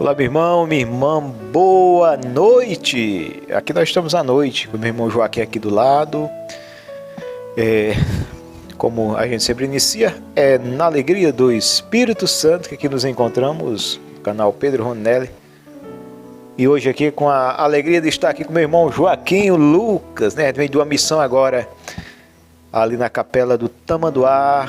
Olá, meu irmão, minha irmã, boa noite. Aqui nós estamos à noite, com o meu irmão Joaquim aqui do lado. Como a gente sempre inicia, é na alegria do Espírito Santo que aqui nos encontramos, no canal Pedro Ronelli. E hoje aqui com a alegria de estar aqui com meu irmão Joaquim Lucas, né? Vem de uma missão agora ali na capela do Tamanduá,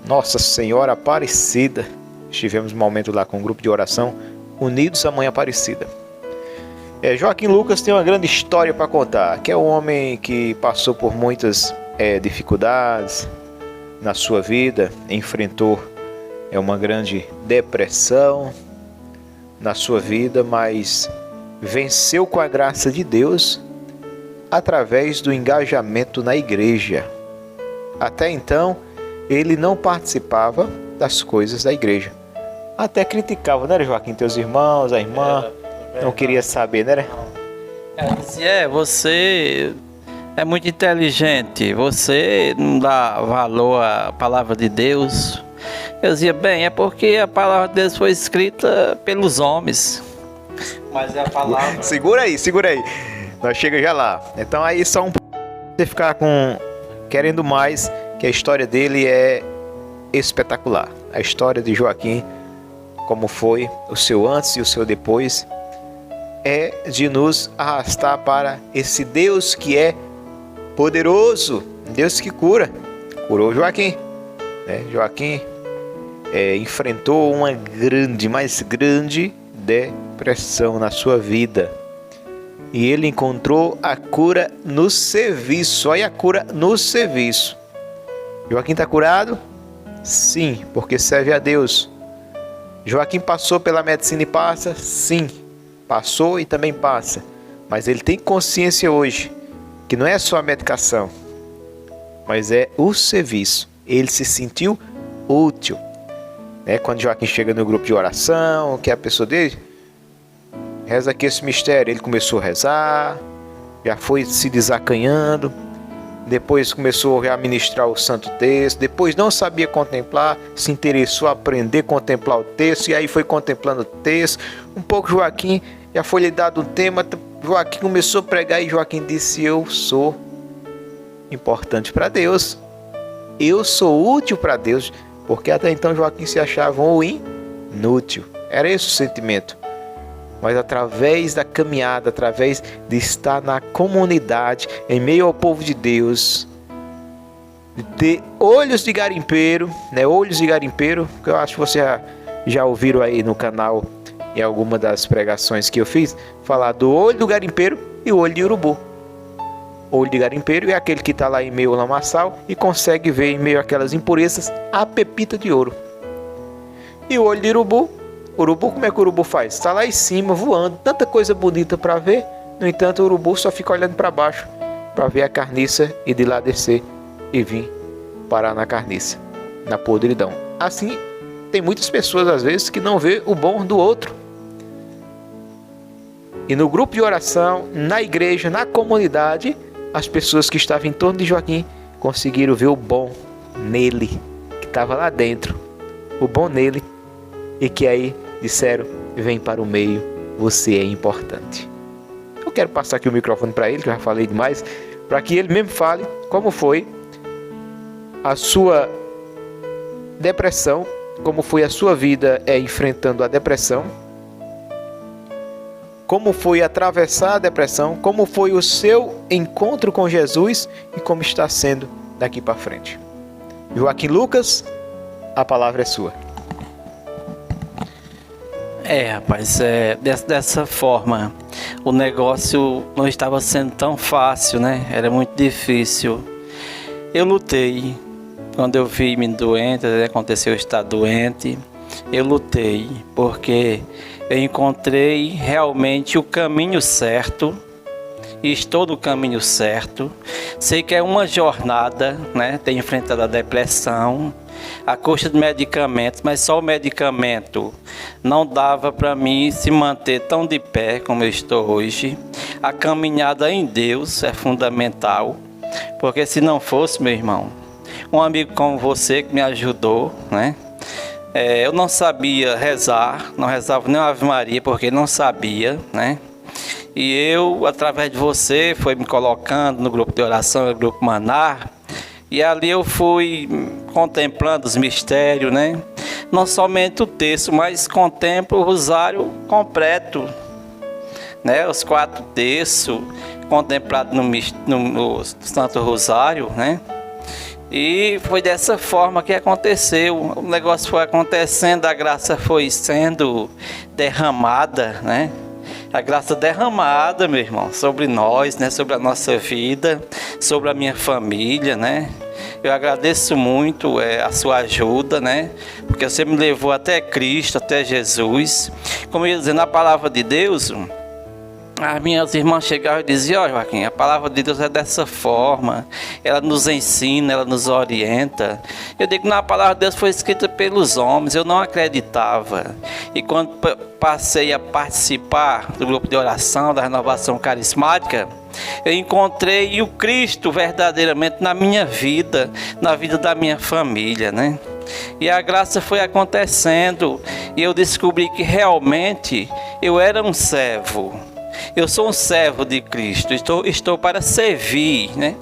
Nossa Senhora Aparecida. Estivemos um momento lá com um grupo de oração, unidos à Mãe Aparecida. Joaquim Lucas tem uma grande história para contar, que é um homem que passou por muitas dificuldades na sua vida, enfrentou uma grande depressão na sua vida, mas venceu com a graça de Deus através do engajamento na igreja. Até então, ele não participava das coisas da igreja. Até criticava, né, Joaquim? Teus irmãos, a irmã, não queria saber, né? Você é muito inteligente, você não dá valor à palavra de Deus. Eu dizia, bem, é porque a palavra de Deus foi escrita pelos homens. Mas é a palavra... Segura aí. Nós chega já lá. Então aí só você ficar querendo mais, que a história dele é espetacular. A história de Joaquim, como foi o seu antes e o seu depois, é de nos arrastar para esse Deus que é poderoso, Deus que cura. Curou Joaquim, né? Joaquim enfrentou uma mais grande depressão na sua vida. E ele encontrou a cura no serviço. Olha a cura no serviço. Joaquim está curado? Sim, porque serve a Deus. Joaquim passou pela medicina e passa? Sim, passou e também passa. Mas ele tem consciência hoje que não é só a medicação, mas é o serviço. Ele se sentiu útil. Quando Joaquim chega no grupo de oração, que é a pessoa dele, reza aqui esse mistério. Ele começou a rezar, já foi se desacanhando. Depois começou a ministrar o Santo Texto. Depois não sabia contemplar, se interessou a aprender a contemplar o texto. E aí foi contemplando o texto. Um pouco Joaquim já foi lhe dado um tema. Joaquim começou a pregar e Joaquim disse: eu sou importante para Deus. Eu sou útil para Deus. Porque até então Joaquim se achava um inútil. Era esse o sentimento. Mas através da caminhada, através de estar na comunidade, em meio ao povo de Deus, de ter olhos de garimpeiro, olhos de garimpeiro, que eu acho que você já ouviram aí no canal, em alguma das pregações que eu fiz, falar do olho do garimpeiro e o olho de urubu. O olho de garimpeiro é aquele que está lá em meio ao lamaçal e consegue ver em meio àquelas impurezas a pepita de ouro. E o olho de urubu, como é que o urubu faz? Está lá em cima, voando, tanta coisa bonita para ver. No entanto, o urubu só fica olhando para baixo, para ver a carniça e de lá descer e vir parar na carniça, na podridão. Assim, tem muitas pessoas às vezes que não vê o bom do outro. E no grupo de oração, na igreja, na comunidade, as pessoas que estavam em torno de Joaquim conseguiram ver o bom nele, que estava lá dentro, o bom nele, e que aí disseram: vem para o meio, você é importante. Eu quero passar aqui o microfone para ele, que eu já falei demais, para que ele mesmo fale como foi a sua depressão, como foi a sua vida enfrentando a depressão, como foi atravessar a depressão, como foi o seu encontro com Jesus e como está sendo daqui para frente. Joaquim Lucas, a palavra é sua. Rapaz, dessa forma, o negócio não estava sendo tão fácil, né? Era muito difícil. Eu lutei. Quando eu vi-me doente, aconteceu eu estar doente, eu lutei, porque eu encontrei realmente o caminho certo, e estou no caminho certo. Sei que é uma jornada, né? Tenho enfrentado a depressão, a custa de medicamentos, mas só o medicamento não dava para mim se manter tão de pé como eu estou hoje. A caminhada em Deus é fundamental, porque se não fosse, meu irmão, um amigo como você que me ajudou, né? Eu não sabia rezar, não rezava nem Ave Maria, porque não sabia, né? E eu, através de você, foi me colocando no grupo de oração, no grupo Manar, e ali eu fui contemplando os mistérios, né? Não somente o texto, mas contemplo o rosário completo, né? Os 4 terços contemplados no Santo Rosário, né? E foi dessa forma que aconteceu. O negócio foi acontecendo, a graça foi sendo derramada, né? A graça derramada, meu irmão, sobre nós, né? Sobre a nossa vida, sobre a minha família, né? Eu agradeço muito a sua ajuda, né? Porque você me levou até Cristo, até Jesus. Como eu ia dizer, na palavra de Deus, as minhas irmãs chegavam e diziam: ó, Joaquim, a palavra de Deus é dessa forma, ela nos ensina, ela nos orienta. Eu digo, na palavra de Deus foi escrita pelos homens, eu não acreditava. E quando passei a participar do grupo de oração da renovação carismática, eu encontrei o Cristo verdadeiramente na minha vida, na vida da minha família, né? E a graça foi acontecendo, e eu descobri que realmente eu era um servo. Eu sou um servo de Cristo, estou para servir, né?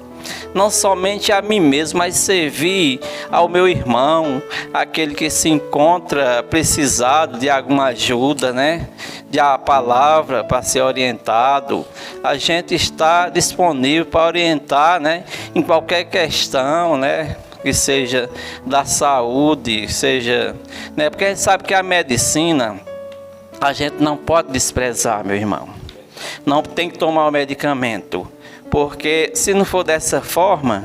Não somente a mim mesmo, mas servir ao meu irmão, aquele que se encontra precisado de alguma ajuda, né? De a palavra para ser orientado. A gente está disponível para orientar, né? Em qualquer questão, né? Que seja da saúde, seja, né? Porque a gente sabe que a medicina a gente não pode desprezar, meu irmão. Não tem que tomar o medicamento, porque se não for dessa forma,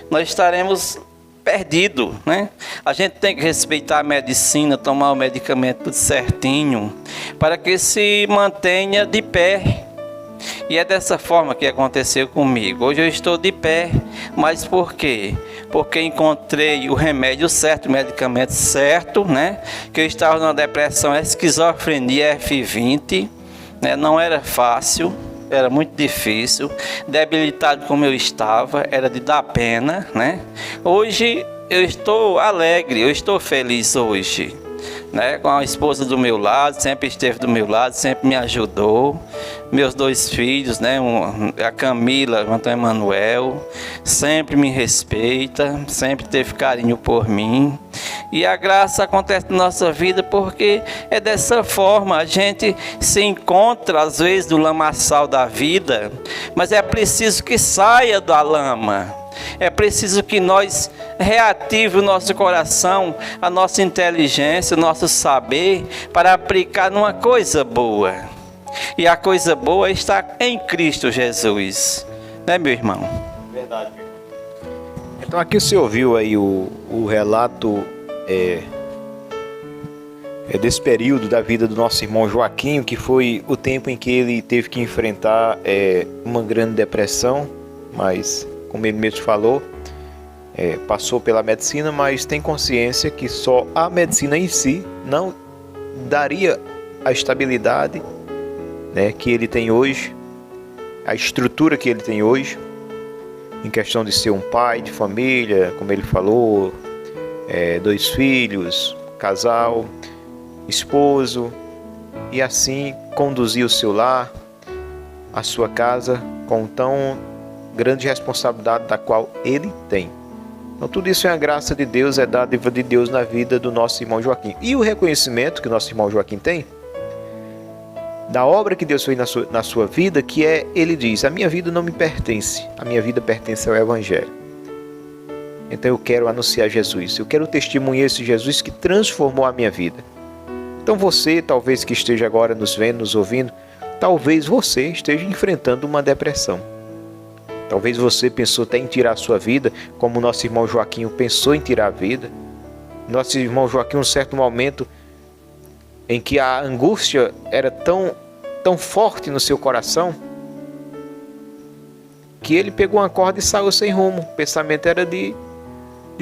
nós estaremos perdidos, né? A gente tem que respeitar a medicina, tomar o medicamento tudo certinho, para que se mantenha de pé. E é dessa forma que aconteceu comigo. Hoje eu estou de pé, mas por quê? Porque encontrei o remédio certo, o medicamento certo, né? Que eu estava numa depressão, esquizofrenia F20, né? Não era fácil, era muito difícil, debilitado como eu estava, era de dar pena, né? Hoje eu estou alegre, eu estou feliz hoje, né? Com a esposa do meu lado, sempre esteve do meu lado, sempre me ajudou. Meus 2 filhos, né? A Camila, o Antônio Emanuel, sempre me respeita, sempre teve carinho por mim. E a graça acontece na nossa vida porque é dessa forma. A gente se encontra às vezes no lamaçal da vida, mas é preciso que saia da lama. É preciso que nós reative o nosso coração, a nossa inteligência, o nosso saber para aplicar numa coisa boa. E a coisa boa está em Cristo Jesus, né, meu irmão? Verdade. Então aqui você ouviu aí o relato desse período da vida do nosso irmão Joaquim, que foi o tempo em que ele teve que enfrentar uma grande depressão, mas como ele mesmo falou, passou pela medicina, mas tem consciência que só a medicina em si não daria a estabilidade, né, que ele tem hoje, a estrutura que ele tem hoje, em questão de ser um pai de família, como ele falou, 2 filhos, casal, esposo, e assim conduzir o seu lar, a sua casa, com tão grande responsabilidade da qual ele tem. Então tudo isso é a graça de Deus, é dádiva de Deus na vida do nosso irmão Joaquim. E o reconhecimento que o nosso irmão Joaquim tem da obra que Deus fez na sua vida, que ele diz: a minha vida não me pertence, a minha vida pertence ao Evangelho. Então eu quero anunciar Jesus, eu quero testemunhar esse Jesus que transformou a minha vida. Então você, talvez que esteja agora nos vendo, nos ouvindo, talvez você esteja enfrentando uma depressão. Talvez você pensou até em tirar a sua vida, como o nosso irmão Joaquim pensou em tirar a vida. Nosso irmão Joaquim, um certo momento em que a angústia era tão forte no seu coração, que ele pegou uma corda e saiu sem rumo. O pensamento era de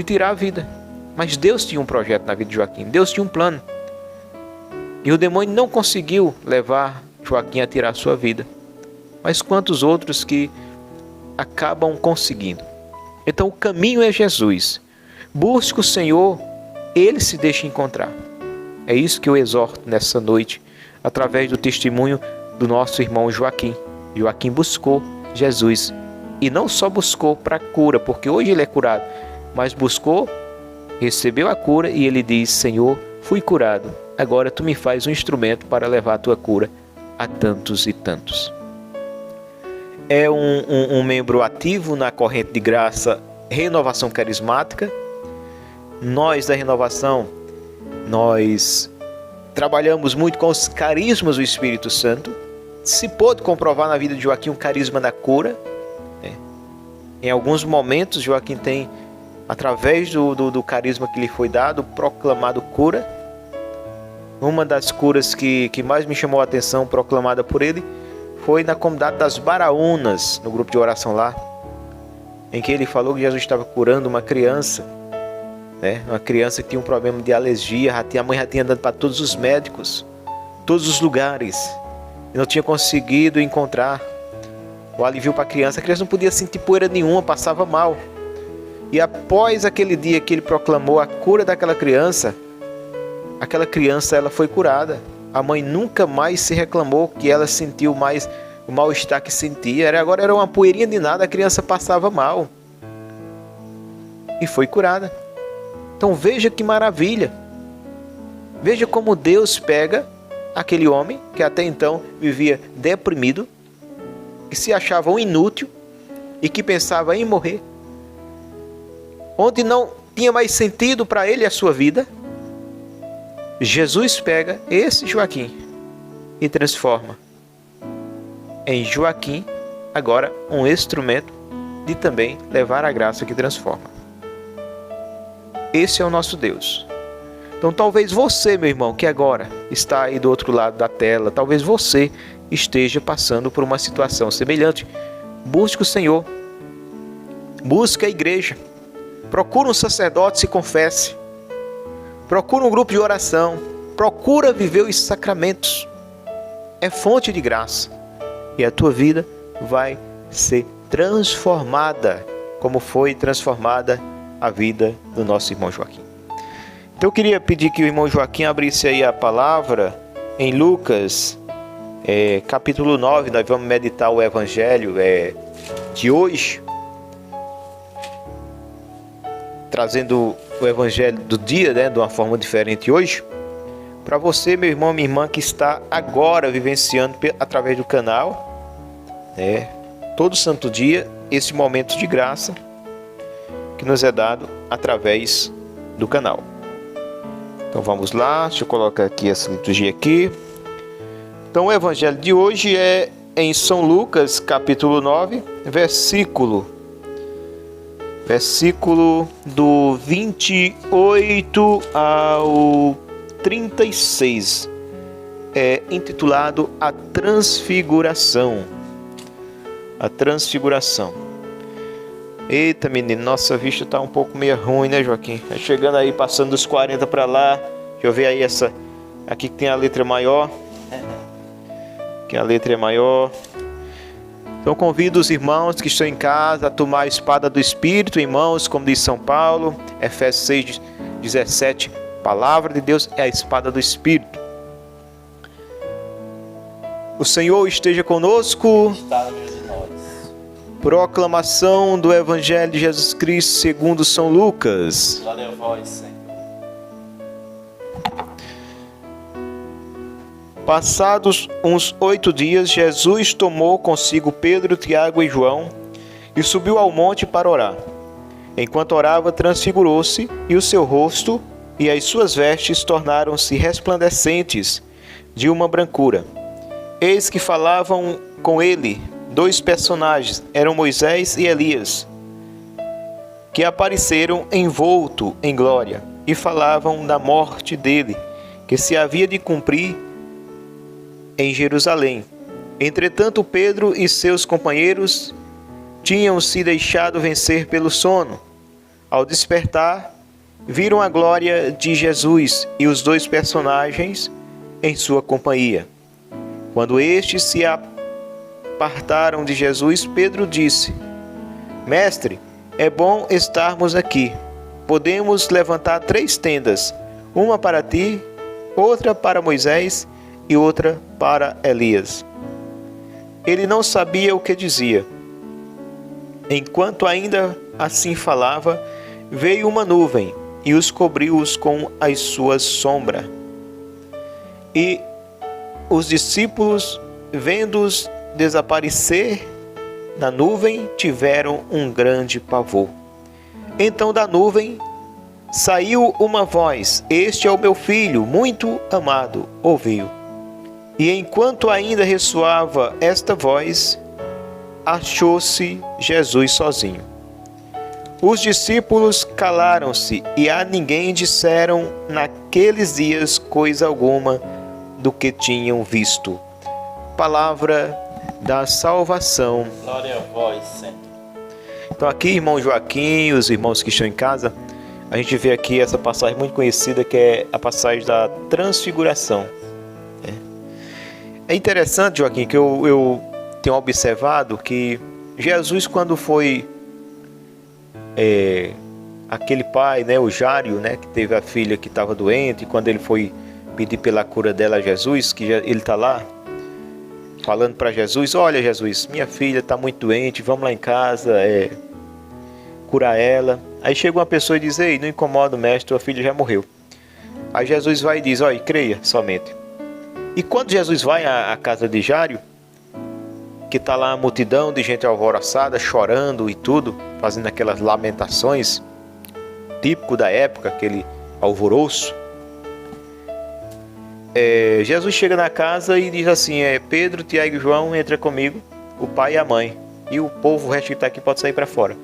tirar a vida. Mas Deus tinha um projeto na vida de Joaquim, Deus tinha um plano. E o demônio não conseguiu levar Joaquim a tirar a sua vida. Mas quantos outros que acabam conseguindo. Então o caminho é Jesus. Busque o Senhor ele se deixa encontrar. É isso que eu exorto nessa noite, através do testemunho do nosso irmão Joaquim. Joaquim buscou Jesus, e não só buscou para a cura, porque hoje ele é curado, mas buscou, recebeu a cura e ele diz: Senhor, fui curado, agora tu me faz um instrumento para levar a tua cura a tantos e tantos. É um membro ativo na corrente de graça Renovação Carismática. Nós da Renovação, nós trabalhamos muito com os carismas do Espírito Santo. Se pôde comprovar na vida de Joaquim um carisma da cura. Em alguns momentos, Joaquim tem, através do carisma que lhe foi dado, proclamado cura. Uma das curas que mais me chamou a atenção, proclamada por ele, foi na comunidade das Baraúnas, no grupo de oração lá, em que ele falou que Jesus estava curando uma criança, uma criança que tinha um problema de alergia, a mãe já tinha andado para todos os médicos, todos os lugares, e não tinha conseguido encontrar o alívio para a criança não podia sentir poeira nenhuma, passava mal. E após aquele dia que ele proclamou a cura daquela criança, ela foi curada. A mãe nunca mais se reclamou que ela sentiu mais o mal-estar que sentia. Agora era uma poeirinha de nada, a criança passava mal. E foi curada. Então veja que maravilha. Veja como Deus pega aquele homem que até então vivia deprimido, que se achava um inútil e que pensava em morrer, onde não tinha mais sentido para ele a sua vida. Jesus pega esse Joaquim e transforma em Joaquim, agora um instrumento de também levar a graça que transforma. Esse é o nosso Deus. Então talvez você, meu irmão, que agora está aí do outro lado da tela, talvez você esteja passando por uma situação semelhante. Busque o Senhor, busque a igreja, procure um sacerdote, se confesse, procura um grupo de oração, procura viver os sacramentos. É fonte de graça e a tua vida vai ser transformada, como foi transformada a vida do nosso irmão Joaquim. Então eu queria pedir que o irmão Joaquim abrisse aí a palavra em Lucas, capítulo 9. Nós vamos meditar o evangelho de hoje, trazendo o evangelho do dia, de uma forma diferente hoje, para você, meu irmão, minha irmã, que está agora vivenciando através do canal, todo santo dia, esse momento de graça que nos é dado através do canal. Então vamos lá, deixa eu colocar aqui essa liturgia aqui. Então o evangelho de hoje é em São Lucas, capítulo 9, versículo do 28 ao 36. É intitulado A Transfiguração. A Transfiguração. Eita, menino, nossa vista tá um pouco meio ruim, né, Joaquim? Tá chegando aí, passando dos 40 para lá. Deixa eu ver aí essa aqui que tem a letra maior. Que a letra é maior. Então convido os irmãos que estão em casa a tomar a espada do Espírito em mãos, como diz São Paulo, Efésios 6:17. Palavra de Deus é a espada do Espírito. O Senhor esteja conosco. Proclamação do Evangelho de Jesus Cristo segundo São Lucas. Glória a vós, Senhor. Passados uns 8 dias, Jesus tomou consigo Pedro, Tiago e João e subiu ao monte para orar. Enquanto orava, transfigurou-se, e o seu rosto e as suas vestes tornaram-se resplandecentes de uma brancura. Eis que falavam com ele 2 personagens, eram Moisés e Elias, que apareceram envolto em glória, e falavam da morte dele, que se havia de cumprir em Jerusalém. Entretanto, Pedro e seus companheiros tinham se deixado vencer pelo sono. Ao despertar, viram a glória de Jesus e os 2 personagens em sua companhia. Quando estes se apartaram de Jesus, Pedro disse: Mestre, é bom estarmos aqui. podemos levantar 3 tendas, uma para ti, outra para Moisés e outra para Elias. Ele não sabia o que dizia. Enquanto ainda assim falava, veio uma nuvem e os cobriu-os com as suas sombras. E os discípulos, vendo-os desaparecer na nuvem, tiveram um grande pavor. Então da nuvem saiu uma voz: Este é o meu filho, muito amado, ouviu. E enquanto ainda ressoava esta voz, achou-se Jesus sozinho. Os discípulos calaram-se e a ninguém disseram naqueles dias coisa alguma do que tinham visto. Palavra da salvação. Glória a vós, Senhor. Então aqui, irmão Joaquim e os irmãos que estão em casa, a gente vê aqui essa passagem muito conhecida, que é a passagem da transfiguração. É interessante, Joaquim, que eu tenho observado que Jesus, quando foi aquele pai, né, o Jário, né, que teve a filha que estava doente, e quando ele foi pedir pela cura dela a Jesus, que ele está lá falando para Jesus: olha, Jesus, minha filha está muito doente, vamos lá em casa curar ela. Aí chega uma pessoa e diz: ei, não incomoda, mestre, tua filha já morreu. Aí Jesus vai e diz: olha, creia somente. E quando Jesus vai à casa de Jário, que está lá a multidão de gente alvoroçada, chorando e tudo, fazendo aquelas lamentações, típico da época, aquele alvoroço, Jesus chega na casa e diz assim: Pedro, Tiago e João, entra comigo, o pai e a mãe, e o povo, o resto que está aqui pode sair para fora.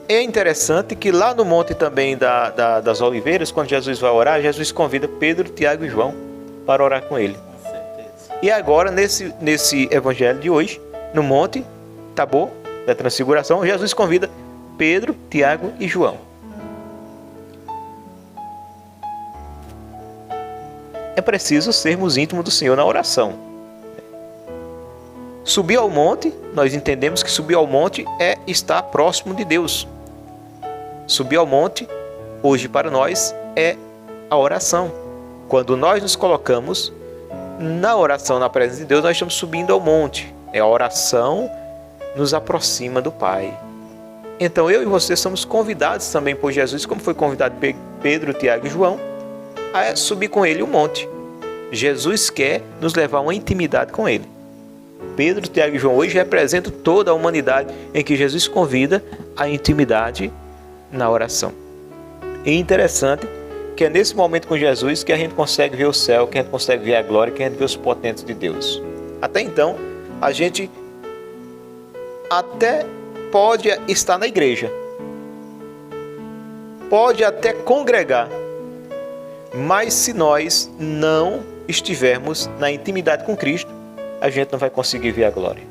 É interessante que lá no monte também das Oliveiras, quando Jesus vai orar, Jesus convida Pedro, Tiago e João para orar com ele. E agora, nesse evangelho de hoje, no monte Tabor da Transfiguração, Jesus convida Pedro, Tiago e João. É preciso sermos íntimos do Senhor na oração. Subir ao monte, nós entendemos que subir ao monte é estar próximo de Deus. Subir ao monte, hoje para nós, é a oração. Quando nós nos colocamos na oração, na presença de Deus, nós estamos subindo ao monte. A oração nos aproxima do Pai. Então eu e você somos convidados também por Jesus, como foi convidado Pedro, Tiago e João, a subir com ele o monte. Jesus quer nos levar a uma intimidade com ele. Pedro, Tiago e João hoje representam toda a humanidade em que Jesus convida a intimidade na oração. E interessante que é nesse momento com Jesus que a gente consegue ver o céu, que a gente consegue ver a glória, que a gente vê os potentes de Deus. Até então, a gente até pode estar na igreja, pode até congregar, mas se nós não estivermos na intimidade com Cristo, a gente não vai conseguir ver a glória.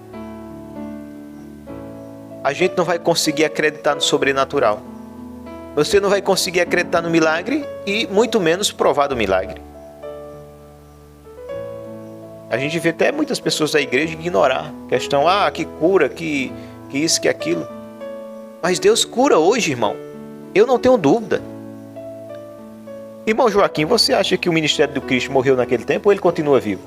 A gente não vai conseguir acreditar no sobrenatural. Você não vai conseguir acreditar no milagre e muito menos provar do milagre. A gente vê até muitas pessoas da igreja ignorar a questão: que cura, que isso, que aquilo. Mas Deus cura hoje, irmão. Eu não tenho dúvida. Irmão Joaquim, você acha que o ministério do Cristo morreu naquele tempo ou ele continua vivo?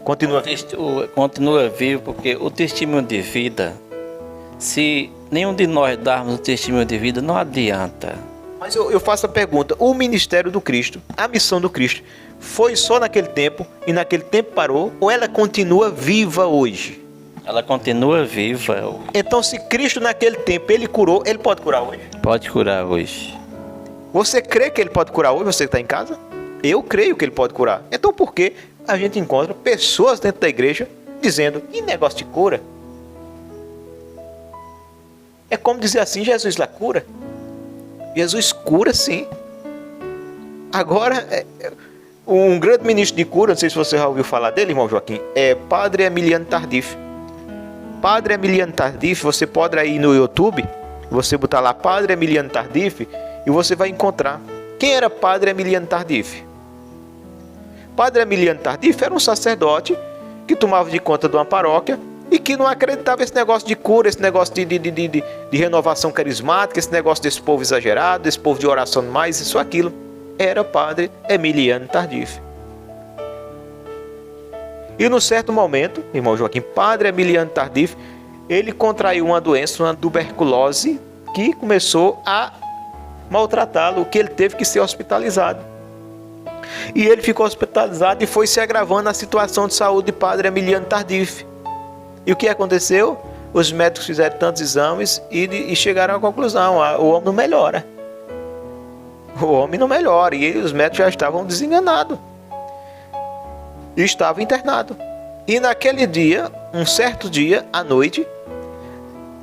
Continua vivo, porque o testemunho de vida, se nenhum de nós darmos o testemunho de vida, não adianta. Mas eu faço a pergunta: o ministério do Cristo, a missão do Cristo, foi só naquele tempo e naquele tempo parou, ou ela continua viva hoje? Ela continua viva. Então, se Cristo naquele tempo ele curou, ele pode curar hoje? Pode curar hoje. Você crê que ele pode curar hoje, você que está em casa? Eu creio que ele pode curar. Então por que a gente encontra pessoas dentro da igreja dizendo: que negócio de cura? É como dizer assim: Jesus lá cura. Jesus cura sim. Agora, um grande ministro de cura, não sei se você já ouviu falar dele, irmão Joaquim, é Padre Emiliano Tardif. Padre Emiliano Tardif, você pode ir no YouTube, você botar lá Padre Emiliano Tardif, e você vai encontrar. Quem era Padre Emiliano Tardif? Padre Emiliano Tardif era um sacerdote que tomava de conta de uma paróquia e que não acreditava nesse negócio de cura, esse negócio de renovação carismática, esse negócio desse povo exagerado, desse povo de oração mais, isso, aquilo. Era padre Emiliano Tardif. E num certo momento, irmão Joaquim, padre Emiliano Tardif, ele contraiu uma doença, uma tuberculose, que começou a maltratá-lo, que ele teve que ser hospitalizado. E ele ficou hospitalizado e foi se agravando a situação de saúde de padre Emiliano Tardif. E o que aconteceu? Os médicos fizeram tantos exames e chegaram à conclusão: o homem não melhora. O homem não melhora. E os médicos já estavam desenganados. E estava internado. E naquele dia, um certo dia, à noite,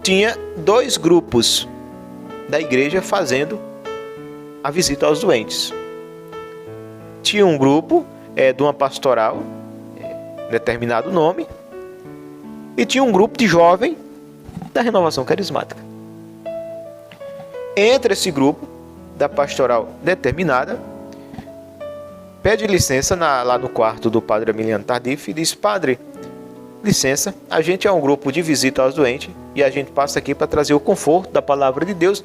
tinha 2 grupos da igreja fazendo a visita aos doentes. Tinha um grupo de uma pastoral, determinado nome, e tinha um grupo de jovem da renovação carismática. Entre esse grupo da pastoral determinada, pede licença lá no quarto do padre Emiliano Tardif e diz: padre, licença, a gente é um grupo de visita aos doentes e a gente passa aqui para trazer o conforto da palavra de Deus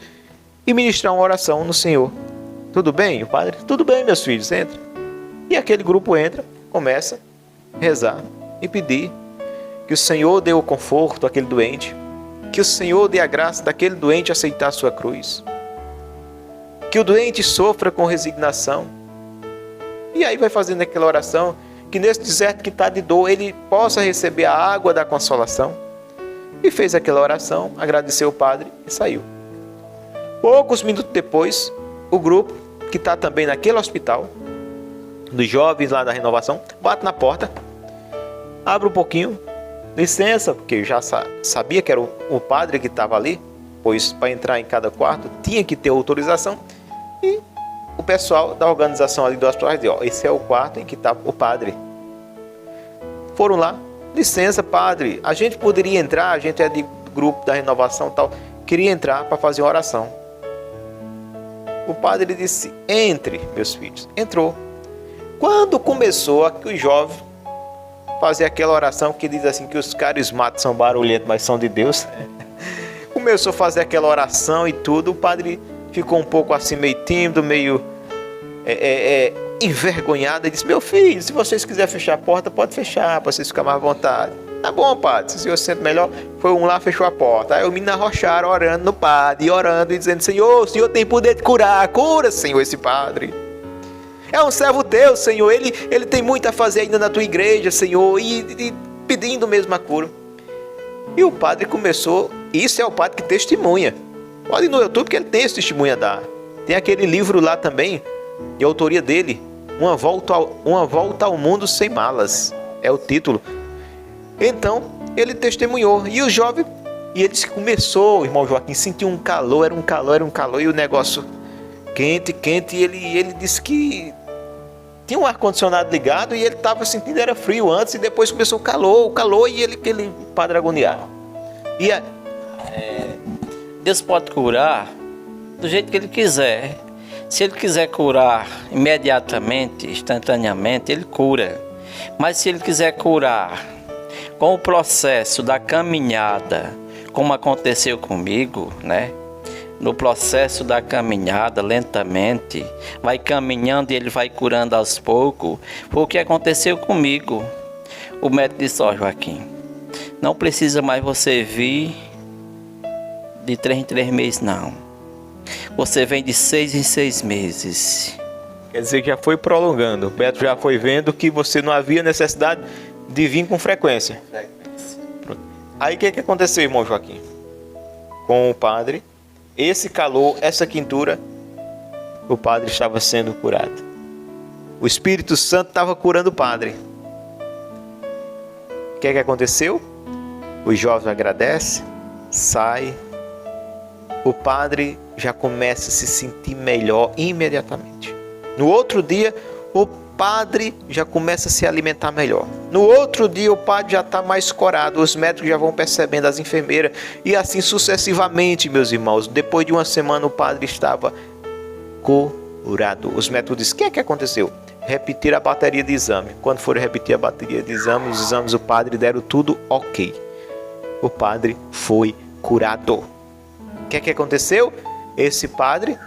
e ministrar uma oração no Senhor. Tudo bem? O padre: tudo bem, meus filhos, entra. E aquele grupo entra, começa a rezar e pedir que o Senhor dê o conforto àquele doente, que o Senhor dê a graça daquele doente aceitar a sua cruz, que o doente sofra com resignação. E aí vai fazendo aquela oração, que nesse deserto que está de dor, ele possa receber a água da consolação. E fez aquela oração, agradeceu o padre e saiu. Poucos minutos depois, o grupo, que está também naquele hospital, dos jovens lá da renovação, bate na porta, abre um pouquinho, licença, porque já sabia que era o padre que estava ali, pois para entrar em cada quarto tinha que ter autorização. E o pessoal da organização ali do hospital disse: ó, esse é o quarto em que está o padre. Foram lá: licença, padre, a gente poderia entrar, a gente é de grupo da renovação e tal, queria entrar para fazer uma oração. O padre disse: entre, meus filhos. Entrou. Quando começou os jovens fazer aquela oração que diz assim, que os carismáticos são barulhentos, mas são de Deus, começou a fazer aquela oração e tudo, o padre ficou um pouco assim, meio tímido, meio envergonhado, e disse: meu filho, se vocês quiserem fechar a porta, pode fechar, para vocês ficarem mais à vontade. Tá bom, padre, se o senhor se sente melhor. Foi um lá, fechou a porta. Aí o menino arrocharam, orando no padre, e orando e dizendo: Senhor, o Senhor tem poder de curar, cura, Senhor, esse padre. É um servo teu, Senhor, ele tem muito a fazer ainda na tua igreja, Senhor, e pedindo mesmo a cura. E o padre começou, isso é o padre que testemunha. Pode ir no YouTube que ele tem esse testemunho a dar. Tem aquele livro lá também, de autoria dele, Uma volta ao mundo sem malas, é o título. Então, ele testemunhou, e o jovem, e ele disse que começou, o irmão Joaquim, sentiu um calor, era um calor, e o negócio quente, e ele disse que tinha um ar-condicionado ligado, e ele estava sentindo, era frio antes, e depois começou o calor, e ele padre agoniado. Deus pode curar do jeito que ele quiser. Se ele quiser curar imediatamente, instantaneamente, ele cura. Mas se ele quiser curar com o processo da caminhada, como aconteceu comigo, né? No processo da caminhada, lentamente, vai caminhando e ele vai curando aos poucos. Foi o que aconteceu comigo. O médico disse: ó, Joaquim, não precisa mais você vir de 3 em 3 meses, não. Você vem de 6 em 6 meses. Quer dizer que já foi prolongando. O Beto já foi vendo que você não havia necessidade de vir com frequência. Aí o que aconteceu, irmão Joaquim? Com o padre, esse calor, essa quentura, o padre estava sendo curado. O Espírito Santo estava curando o padre. O que aconteceu? O jovem agradece, sai. O padre já começa a se sentir melhor imediatamente. No outro dia, o padre já começa a se alimentar melhor. No outro dia, o padre já está mais corado. Os médicos já vão percebendo, as enfermeiras. E assim sucessivamente, meus irmãos. Depois de uma semana, o padre estava curado. Os médicos disseram: o que aconteceu? Repetir a bateria de exame. Quando foram repetir a bateria de exame, os exames do padre deram tudo ok. o padre foi curado. O que é que aconteceu? Esse padre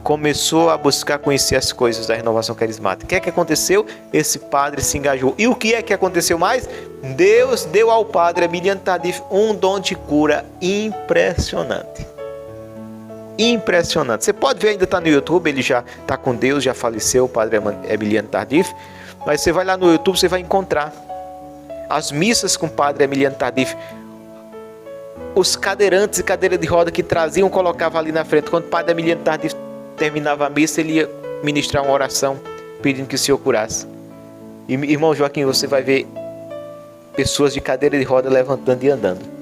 começou a buscar conhecer as coisas da renovação carismática. O que é que aconteceu? Esse padre se engajou. E o que é que aconteceu mais? Deus deu ao padre Emiliano Tardif um dom de cura impressionante. Impressionante. Você pode ver, ainda está no YouTube, ele já está com Deus, já faleceu, o padre Emiliano Tardif. Mas você vai lá no YouTube, você vai encontrar as missas com o padre Emiliano Tardif. Os cadeirantes e cadeira de roda que traziam, colocavam ali na frente. Quando o padre Emiliano Tardif terminava a missa, ele ia ministrar uma oração pedindo que o Senhor curasse. E, irmão Joaquim, você vai ver pessoas de cadeira de roda levantando e andando.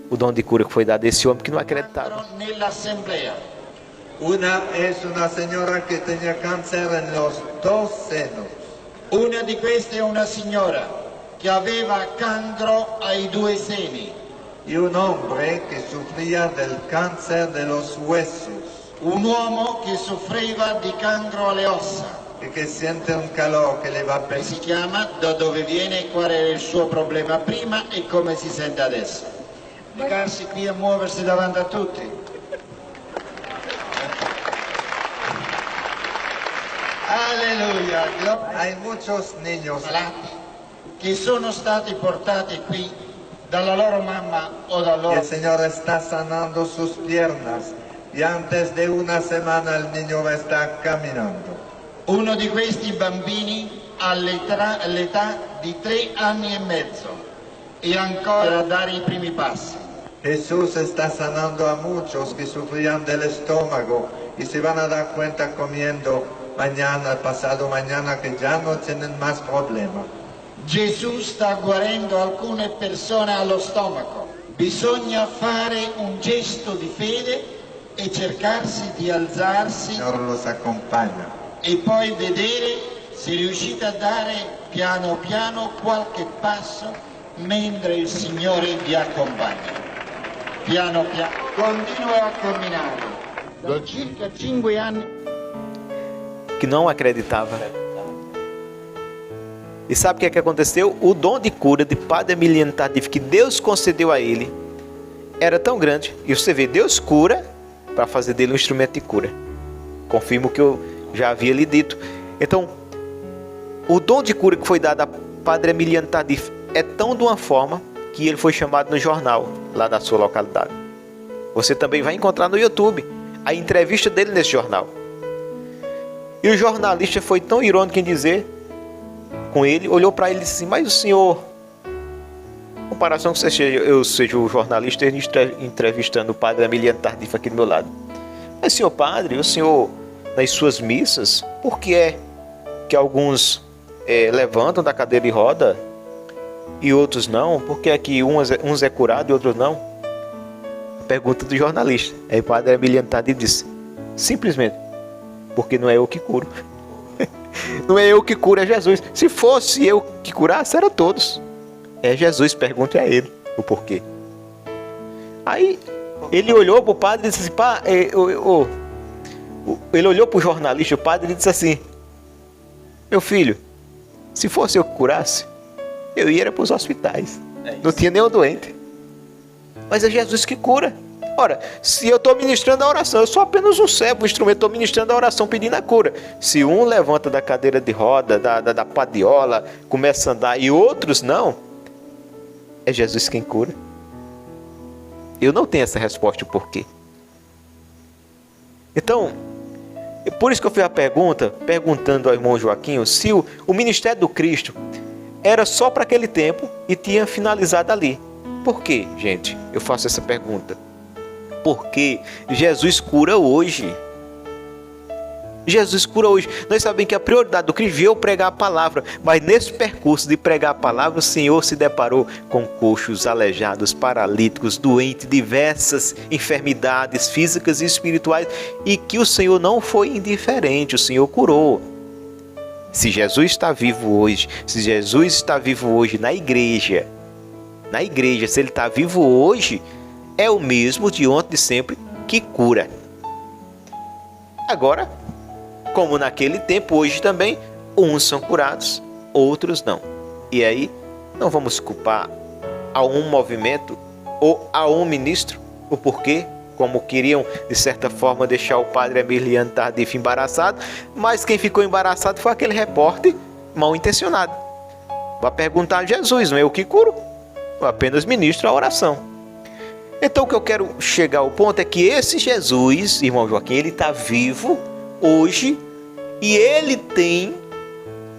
O dom de cura que foi dado a esse homem que não acreditava. Una es una señora que tenía cáncer en los dos senos. Una di queste è una signora che aveva cancro ai due seni. Y un hombre que sufría del cáncer de los huesos. Un uomo che soffriva di cancro alle ossa. Y que siente un calor que le va a E si chiama da dove viene, qual era il suo problema prima e come si sente adesso. Legarsi qui a muoversi davanti a tutti. Alleluia. Hay muchos niños che sono stati portati qui dalla loro mamma o dal y loro... el Señor está sanando sus piernas. Y antes de una semana el niño va a estar caminando. Uno di questi bambini ha l'età di 3 anni e mezzo e ancora a dare i primi passi. Jesús está sanando a muchos que sufrían del estómago y se van a dar cuenta comiendo mañana, pasado mañana, que ya no tienen más problema. Gesù sta guarendo alcune persone allo stomaco. Bisogna fare un gesto di fede e cercarsi di El alzarsi Señor los acompaña. e poi vedere se riuscite a dare piano piano qualche passo mentre il Signore vi accompagna. Piano piano. Continua a camminare. Da circa 5 anni. Que não acreditava. E sabe o que é que aconteceu? O dom de cura de padre Emiliano Tardif que Deus concedeu a ele era tão grande. E você vê, Deus cura para fazer dele um instrumento de cura. Confirmo o que eu já havia lhe dito. Então, o dom de cura que foi dado a padre Emiliano Tardif é tão de uma forma que ele foi chamado no jornal lá da sua localidade. Você também vai encontrar no YouTube a entrevista dele nesse jornal. E o jornalista foi tão irônico em dizer com ele, olhou para ele e disse assim: mas o senhor, em comparação que eu seja o jornalista entrevistando o padre Emiliano Tardif aqui do meu lado, mas senhor padre, o senhor nas suas missas, por que é que alguns levantam da cadeira de roda e outros não? Por que é que uns é curado e outros não? Pergunta do jornalista. Aí o padre Emiliano Tardif disse: simplesmente porque não é eu que curo. Não é eu que curo, é Jesus. Se fosse eu que curasse, era todos. É Jesus, pergunte a ele o porquê. Aí ele olhou para o padre e disse assim: pá, ele olhou para o jornalista, o padre, e disse assim: meu filho, se fosse eu que curasse, eu ia para os hospitais. Não tinha nenhum doente. Mas é Jesus que cura. Ora, se eu estou ministrando a oração, eu sou apenas um servo, um instrumento, estou ministrando a oração pedindo a cura. Se um levanta da cadeira de roda, da padiola, começa a andar e outros não, é Jesus quem cura. Eu não tenho essa resposta, o porquê. Então, é por isso que eu fiz a pergunta, perguntando ao irmão Joaquim se o ministério do Cristo era só para aquele tempo e tinha finalizado ali. Por quê, gente? Eu faço essa pergunta. Porque Jesus cura hoje. Jesus cura hoje. Nós sabemos que a prioridade do Cristo veio pregar a palavra, mas nesse percurso de pregar a palavra, o Senhor se deparou com coxos, aleijados, paralíticos, doentes, diversas enfermidades físicas e espirituais, e que o Senhor não foi indiferente, o Senhor curou. Se Jesus está vivo hoje, se Jesus está vivo hoje na igreja, se Ele está vivo hoje, é o mesmo de ontem e de sempre que cura. Agora, como naquele tempo, hoje também, uns são curados, outros não. E aí, não vamos culpar a um movimento ou a um ministro, o porquê, como queriam, de certa forma, deixar o padre Emiliano Tardif embaraçado, mas quem ficou embaraçado foi aquele repórter mal intencionado. Vai perguntar a Jesus, não é eu que curo, eu apenas ministro a oração. Então o que eu quero chegar ao ponto é que esse Jesus, irmão Joaquim, ele está vivo hoje e ele tem,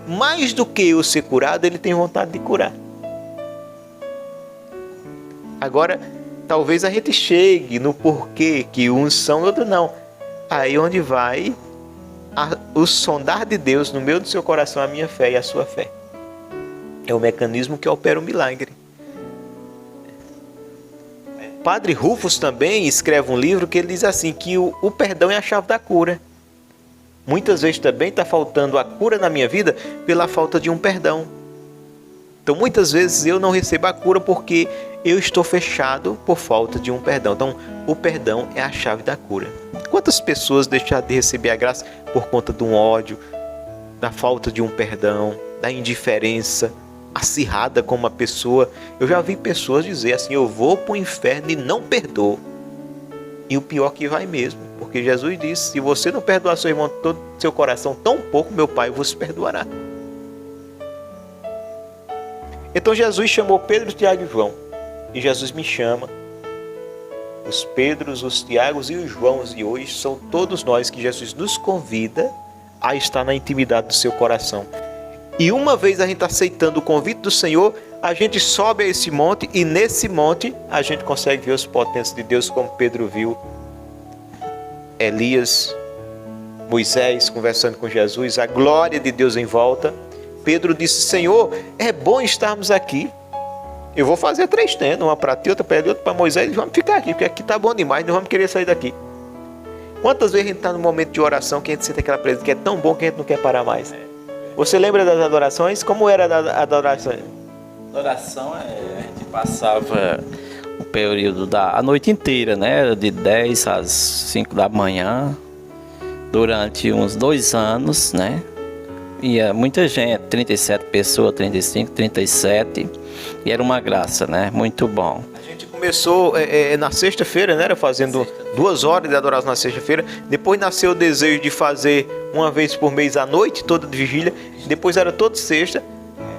mais do que eu ser curado, ele tem vontade de curar. Agora, talvez a gente chegue no porquê que uns são e outros não. Aí onde vai o sondar de Deus no meio do seu coração, a minha fé e a sua fé. É o mecanismo que opera o milagre. Padre Rufus também escreve um livro que ele diz assim, que o perdão é a chave da cura. Muitas vezes também está faltando a cura na minha vida pela falta de um perdão. Então muitas vezes eu não recebo a cura porque eu estou fechado por falta de um perdão. Então o perdão é a chave da cura. Quantas pessoas deixaram de receber a graça por conta de um ódio, da falta de um perdão, da indiferença acirrada com uma pessoa? Eu já vi pessoas dizer assim, eu vou para o inferno e não perdoo. E o pior que vai mesmo, porque Jesus disse, se você não perdoar seu irmão todo seu coração, tão pouco meu Pai vos perdoará. Então Jesus chamou Pedro, Tiago e João. E Jesus me chama. Os Pedros, os Tiagos e os Joãos de hoje são todos nós que Jesus nos convida a estar na intimidade do seu coração. E uma vez a gente aceitando o convite do Senhor, a gente sobe a esse monte e nesse monte a gente consegue ver os potentes de Deus, como Pedro viu Elias, Moisés conversando com Jesus, a glória de Deus em volta. Pedro disse, Senhor, é bom estarmos aqui. Eu vou fazer 3 tendas, uma para ti, outra para ele, outra para Moisés, e vamos ficar aqui, porque aqui está bom demais, não vamos querer sair daqui. Quantas vezes a gente está no momento de oração que a gente sente aquela presença que é tão bom que a gente não quer parar mais? Você lembra das adorações? Como era a adoração? Adoração, a gente passava o período a noite inteira, né? De 10 às 5 da manhã, durante uns 2 anos, né? Ia muita gente, 37 pessoas, 35, 37, e era uma graça, né? Muito bom. A gente começou na sexta-feira, né? Era fazendo 2 horas de adoração na sexta-feira. Depois nasceu o desejo de fazer uma vez por mês à noite, toda de vigília. Depois era toda sexta,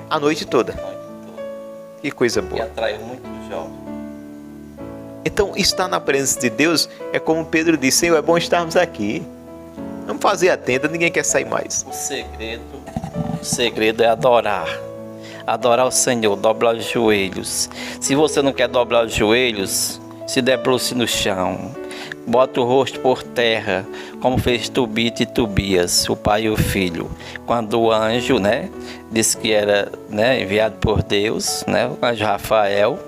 a noite toda. Que coisa boa. E atraiu muito jovem. Então, estar na presença de Deus é como Pedro disse, Senhor, é bom estarmos aqui. Vamos fazer a tenda, ninguém quer sair mais. O segredo é adorar. Adorar o Senhor, dobrar os joelhos. Se você não quer dobrar os joelhos, se debruce no chão. Bota o rosto por terra, como fez Tobit e Tobias, o pai e o filho. Quando o anjo, né, disse que era, né, enviado por Deus, né, o anjo Rafael,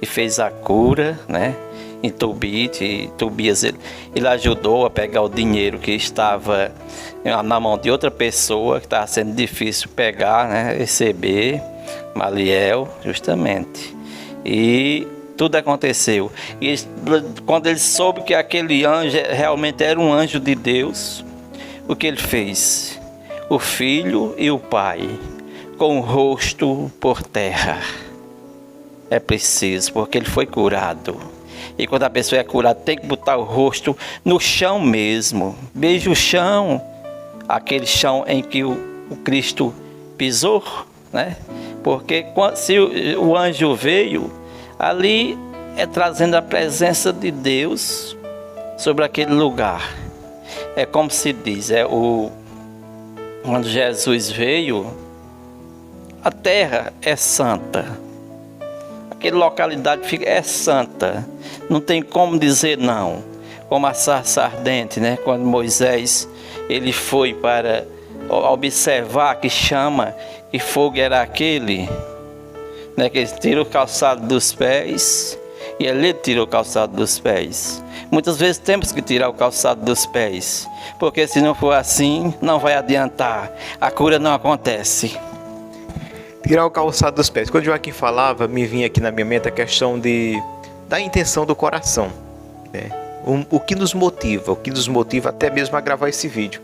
e fez a cura, né, em Tobit e Tobias, ele ajudou a pegar o dinheiro que estava na mão de outra pessoa, que estava sendo difícil pegar, né, receber, Maliel, justamente. E tudo aconteceu. E quando ele soube que aquele anjo realmente era um anjo de Deus, o que ele fez? O filho e o pai, com o rosto por terra. É preciso, porque ele foi curado. E quando a pessoa é curada, tem que botar o rosto no chão mesmo. Beija o chão, aquele chão em que o Cristo pisou, né? Porque se o anjo veio, ali é trazendo a presença de Deus sobre aquele lugar. É como se diz, quando Jesus veio, a terra é santa. Aquela localidade é santa. Não tem como dizer não. Como a sarça ardente, né? Quando Moisés ele foi para observar que chama, que fogo era aquele, né? Que ele tirou o calçado dos pés e ele tirou o calçado dos pés. Muitas vezes temos que tirar o calçado dos pés, porque se não for assim, não vai adiantar. A cura não acontece. Tirar o calçado dos pés. Quando Joaquim falava, me vinha aqui na minha mente a questão da intenção do coração, né? O que nos motiva até mesmo a gravar esse vídeo.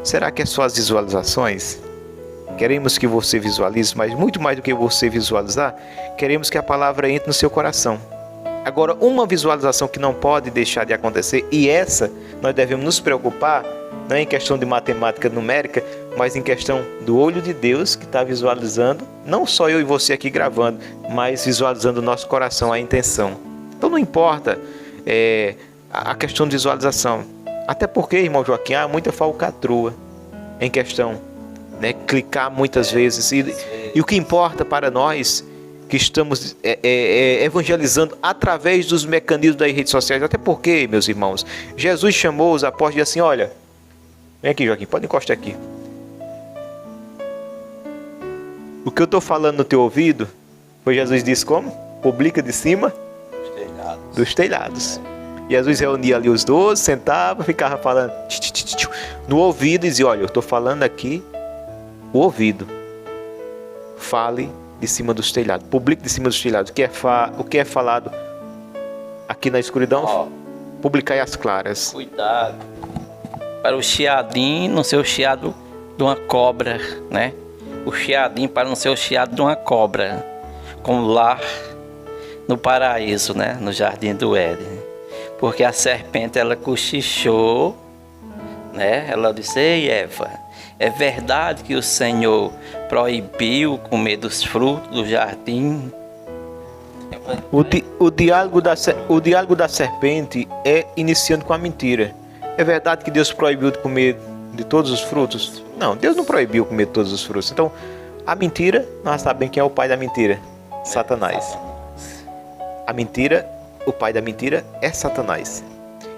Será que é só as visualizações? Queremos que você visualize, mas muito mais do que você visualizar, queremos que a palavra entre no seu coração. Agora, uma visualização que não pode deixar de acontecer, e essa nós devemos nos preocupar, não é em questão de matemática numérica, mas em questão do olho de Deus que está visualizando, não só eu e você aqui gravando, mas visualizando o nosso coração, a intenção. Então não importa a questão de visualização, até porque, irmão Joaquim, há muita falcatrua em questão, né? Clicar muitas vezes, e o que importa para nós que estamos evangelizando através dos mecanismos das redes sociais, até porque, meus irmãos, Jesus chamou os apóstolos e disse assim, olha, vem aqui, Joaquim, pode encostar aqui. O que eu estou falando no teu ouvido, foi Jesus disse como? Publica de cima dos telhados. Jesus reunia ali os 12, sentava, ficava falando no ouvido e dizia, olha, eu estou falando aqui o ouvido. Fale de cima dos telhados, publique de cima dos telhados. O que é falado aqui na escuridão, publicai as claras. Cuidado para o chiadim não ser o chiado de uma cobra, né? O chiadim para não ser o chiado de uma cobra, como lá no paraíso, né? No jardim do Éden. Porque a serpente, ela cochichou, né? Ela disse, ei Eva, é verdade que o Senhor proibiu comer dos frutos do jardim? O diálogo da serpente é iniciando com a mentira. É verdade que Deus proibiu de comer de todos os frutos? Não, Deus não proibiu comer de todos os frutos. Então, a mentira, nós sabemos quem é o pai da mentira. Satanás. A mentira, o pai da mentira é Satanás.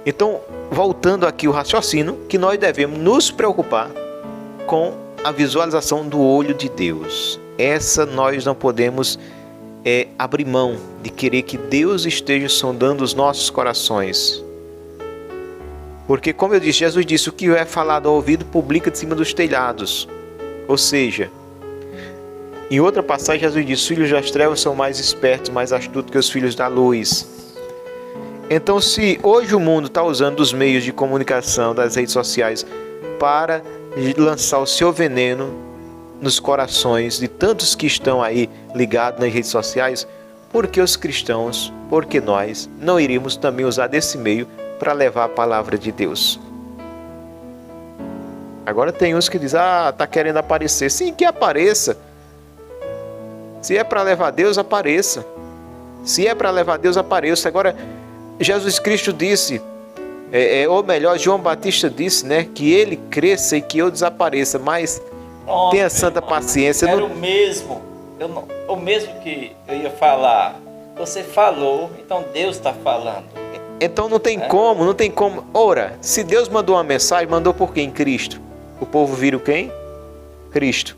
Então, voltando aqui o raciocínio, que nós devemos nos preocupar com a visualização do olho de Deus. Essa nós não podemos abrir mão de querer que Deus esteja sondando os nossos corações. Porque, como eu disse, Jesus disse, o que é falado ao ouvido, publica de cima dos telhados. Ou seja, em outra passagem, Jesus disse, os filhos das trevas são mais espertos, mais astutos que os filhos da luz. Então, se hoje o mundo está usando os meios de comunicação das redes sociais para lançar o seu veneno nos corações de tantos que estão aí ligados nas redes sociais, por que os cristãos, por que nós não iríamos também usar desse meio para levar a palavra de Deus? Agora tem uns que dizem, está querendo aparecer. Sim, que apareça. Se é para levar Deus, apareça. Se é para levar Deus, apareça. Agora, Jesus Cristo disse, ou melhor, João Batista disse, né, que ele cresça e que eu desapareça, mas tenha santa paciência. Era o mesmo que eu ia falar. Você falou, então Deus está falando. Então não tem como. Ora, se Deus mandou uma mensagem, mandou por quem? Cristo. O povo vira quem? Cristo.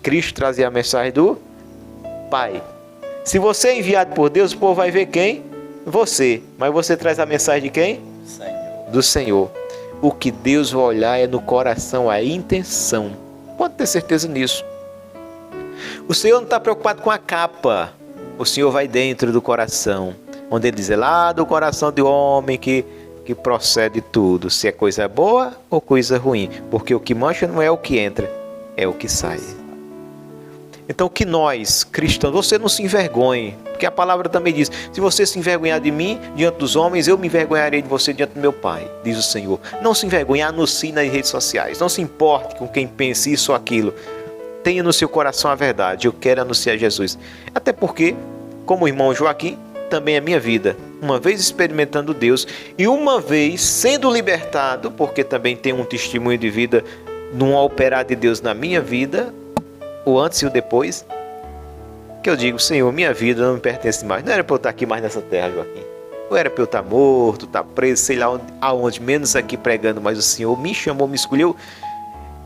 Cristo trazia a mensagem do Pai. Se você é enviado por Deus, o povo vai ver quem? Você. Mas você traz a mensagem de quem? Senhor. Do Senhor. O que Deus vai olhar é no coração, a intenção. Pode ter certeza nisso. O Senhor não está preocupado com a capa. O Senhor vai dentro do coração. Onde ele diz, lá do coração do homem que procede tudo. Se é coisa boa ou coisa ruim. Porque o que mancha não é o que entra, é o que sai. Então que nós, cristãos, você não se envergonhe. Porque a palavra também diz, se você se envergonhar de mim diante dos homens, eu me envergonharei de você diante do meu Pai, diz o Senhor. Não se envergonhe, anuncie nas redes sociais. Não se importe com quem pense isso ou aquilo. Tenha no seu coração a verdade. Eu quero anunciar Jesus. Até porque, como o irmão Joaquim, também é minha vida. Uma vez experimentando Deus e uma vez sendo libertado, porque também tem um testemunho de vida num operar de Deus na minha vida, o antes e o depois, que eu digo, Senhor, minha vida não me pertence mais. Não era para eu estar aqui mais nessa terra, Joaquim. Ou era para eu estar morto, estar preso, sei lá aonde, menos aqui pregando, mas o Senhor me chamou, me escolheu.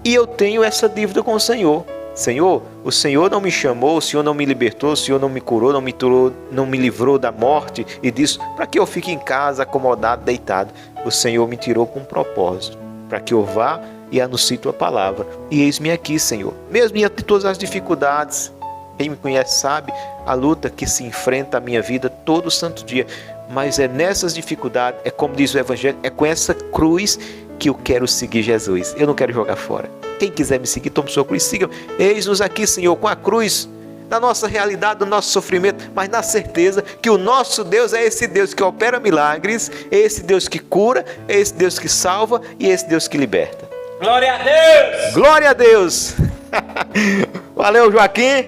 E eu tenho essa dívida com o Senhor. Senhor, o Senhor não me chamou, o Senhor não me libertou, o Senhor não me curou, não me livrou da morte e disso, para que eu fique em casa, acomodado, deitado. O Senhor me tirou com um propósito, para que eu vá e anuncie tua palavra. E eis-me aqui, Senhor. Mesmo em todas as dificuldades, quem me conhece sabe a luta que se enfrenta a minha vida todo santo dia. Mas é nessas dificuldades, é como diz o Evangelho, é com essa cruz que eu quero seguir Jesus. Eu não quero jogar fora. Quem quiser me seguir, tome sua cruz e siga. Eis-nos aqui, Senhor, com a cruz na nossa realidade, no nosso sofrimento, mas na certeza que o nosso Deus é esse Deus que opera milagres, é esse Deus que cura, é esse Deus que salva e é esse Deus que liberta. Glória a Deus! Glória a Deus! Valeu, Joaquim!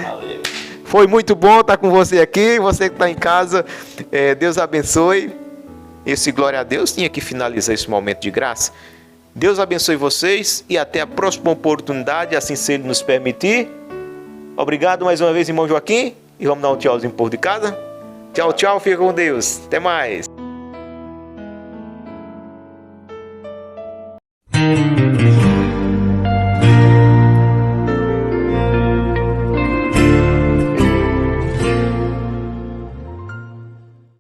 Valeu. Foi muito bom estar com você aqui, você que está em casa, Deus abençoe. Esse glória a Deus tinha que finalizar esse momento de graça. Deus abençoe vocês e até a próxima oportunidade, assim se Ele nos permitir. Obrigado mais uma vez, irmão Joaquim, e vamos dar um tchauzinho por de casa. Tchau, tchau, fica com Deus. Até mais.